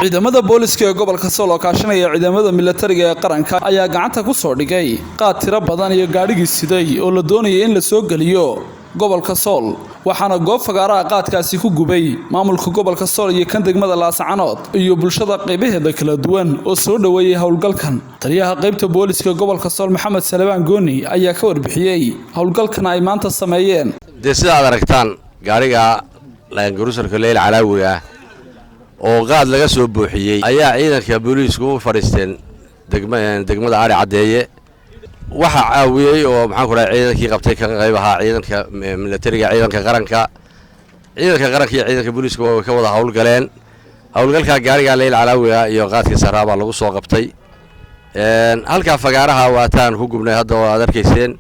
ciidamada booliska ee gobolka Sool oo kaashanaya ciidamada militariga ee qaranka ayaa gacanta ku soo dhigay qaad tiro badan iyo gaadhigii siday oo la doonayay in la soo galiyo gobolka Sool waxaana goob fagaaraha qaadkaasi ku gubay maamulka gobolka Sool iyo kan degmada Laascaanood iyo bulshada qaybaheeda kala duwan oo soo dhaweeyay howlgalkan taliyaha qaybta booliska gobolka Sool Maxamed Salebaan Gooni ayaa ka warbixiyay howlgalkan ay maanta sameeyeen sida aad aragtaan gaariga Laangaruusalka Leyl Calaawiga oo qaad laga soo buuxiyay ayaa ciidanka booliisku u fariisteen degmada Ari Cadeeye waxa caawiyay oo maxaan ku raacay ciidankii qabtay ka qaybaha ciidanka militariga ciidanka qaranka iyo ciidanka booliiska oo ka wada howlgaleen howlgalka gaariga Leyl Calaawiga iyo qaadka Saraaba lagu soo qabtay halka fagaaraha waataan ku gubnay hadda oo aad arkayseen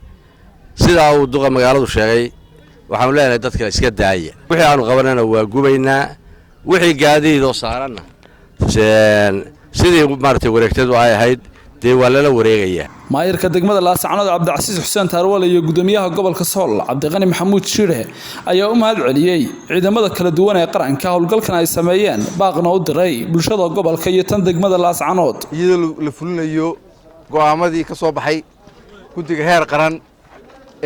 sida uu duqa magaaladu sheegay waxaan leenahay dadka iska daaya wixii aanu qabanana waa gubaynaa wixii gaadiid oo saarana sidii maartay wareegtadu ay ahayd dee waa la wareegaya maayirka degmada Laascaanood Cabdicasiis Xuseen Taarwal iyo gudoomiyaha gobolka Sool Cabdiqani Maxamuud Shire ayaa u mahad celiyay ciidamada kala duwan ee qaranka howlgalkan ay sameeyeen baaqna u diray bulshada gobolka iyo tan degmada Laascaanood iyadoo la fulinayo go'aamadii ka soo baxay guddiga heer qaran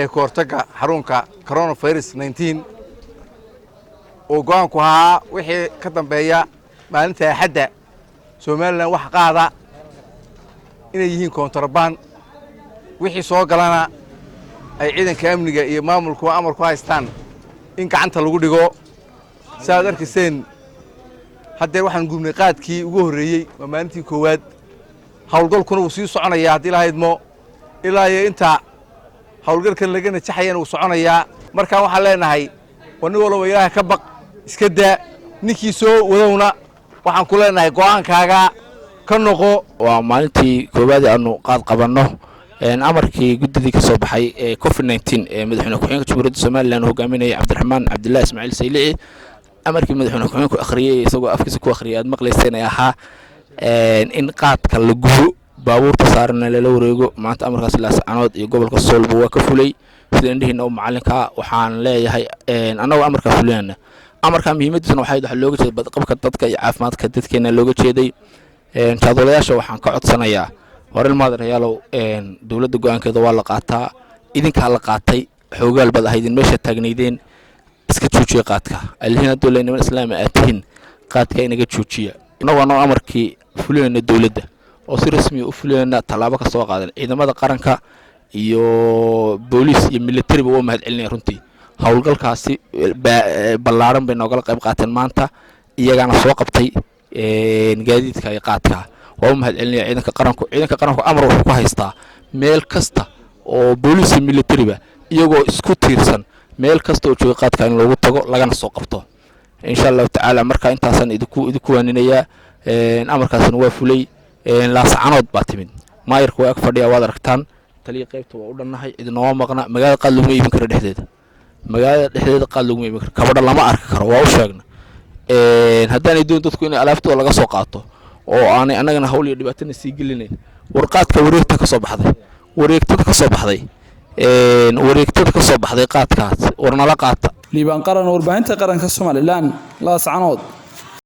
ee koortaga xarunka coronavirus 19 oo go'aanku ahaa wixii ka dambeeya maalinta Axadda Soomaaliland wax qaada inay yihiin kontrabaan wixii soo galana ay ciidanka amniga iyo maamulku amar ku haystaan in gacanta lagu dhigo saad arkiseen hadda waxaan gubnay qaadkii ugu horeeyay maalintii koowaad howlgalkuna uu sii soconaya hadii la haydmo ilaa inta howlgalkan laga najaxayna uu soconayaa marka waxaan leenahay wani walba Ilaahay ka baq iska daa ninkii soo wadawna waxaan ku leenahay go'aankaaga ka noqo waa maalintii koowaad aanu qaad qabanno amarkii guddiga ka soo baxay ee COVID-19 ee madaxweynaha ku-xigeenka Jamhuuriyadda Soomaaliland hogaaminayay Cabdiraxmaan Cabdullaahi Ismaaciil Saylici amarkii madaxweynaha ku-xigeenku akhriyay isagoo afkiisa ku akhriyay aad maqlayseen ay ahaa in qaadka la gubo baabuurta saarana la wareego maanta amarkaas Laascaanood iyo gobolka Sool waa ka fulay sida indhihiina oo macalinka waxaan leeyahay anagu amarka fulinayna amarka muhiimadiisuna waxay looga jeeday badqabka dadka iyo caafimaadka dadkeena looga jeeday taadolayaasha waxaan ka codsanayaa hore maadarayaalow dawladda go'aankeeda waa la qaataa idinka la qaatay xoogaal bad ahaydin meesha taagnaydeen iska joojiye qaadka alihina dawladnimada islaamiga ah tihin qaadka inaga joojiya anagoo amarkii fulinayna dawladda oo si rasmi ah u fulinayna talaabo ka soo qaadan ciidamada qaranka iyo booliis iyo military oo mahad celinay runtii howlgalkaasi ballaaran bay nooga qayb qaateen maanta iyagana soo qabtay gaadiidka ay qaadka waa mahad celinaya ciidanka qaranku amar wuxuu ku haystaa meel kasta oo booliis iyo military ba iyagoo isku tiirsan meel kasta oo jooga qaadka in loogu tago lagana soo qabto insha Allah taala marka intaasan idinku waaninaya amarkaasna waa fulay Laascaanood baa timid maayirku waa ag fadhiya waad aragtaan taliye qaybta waa u dhannahay idinoo maqna magaalada qaad lagu iibin karo dhexdeeda qaad lagu iibin karo kabadha lama arki karo waa u sheegna haddaan doon dadku in alaabtooda laga soo qaato oo aanay anagana hawl iyo dhibaatana sii gelinayn warqaadka wareegtada ka soo baxday qaadkaas warnala qaata liibaan qaran warbaahinta qaranka Soomaaliland Laascaanood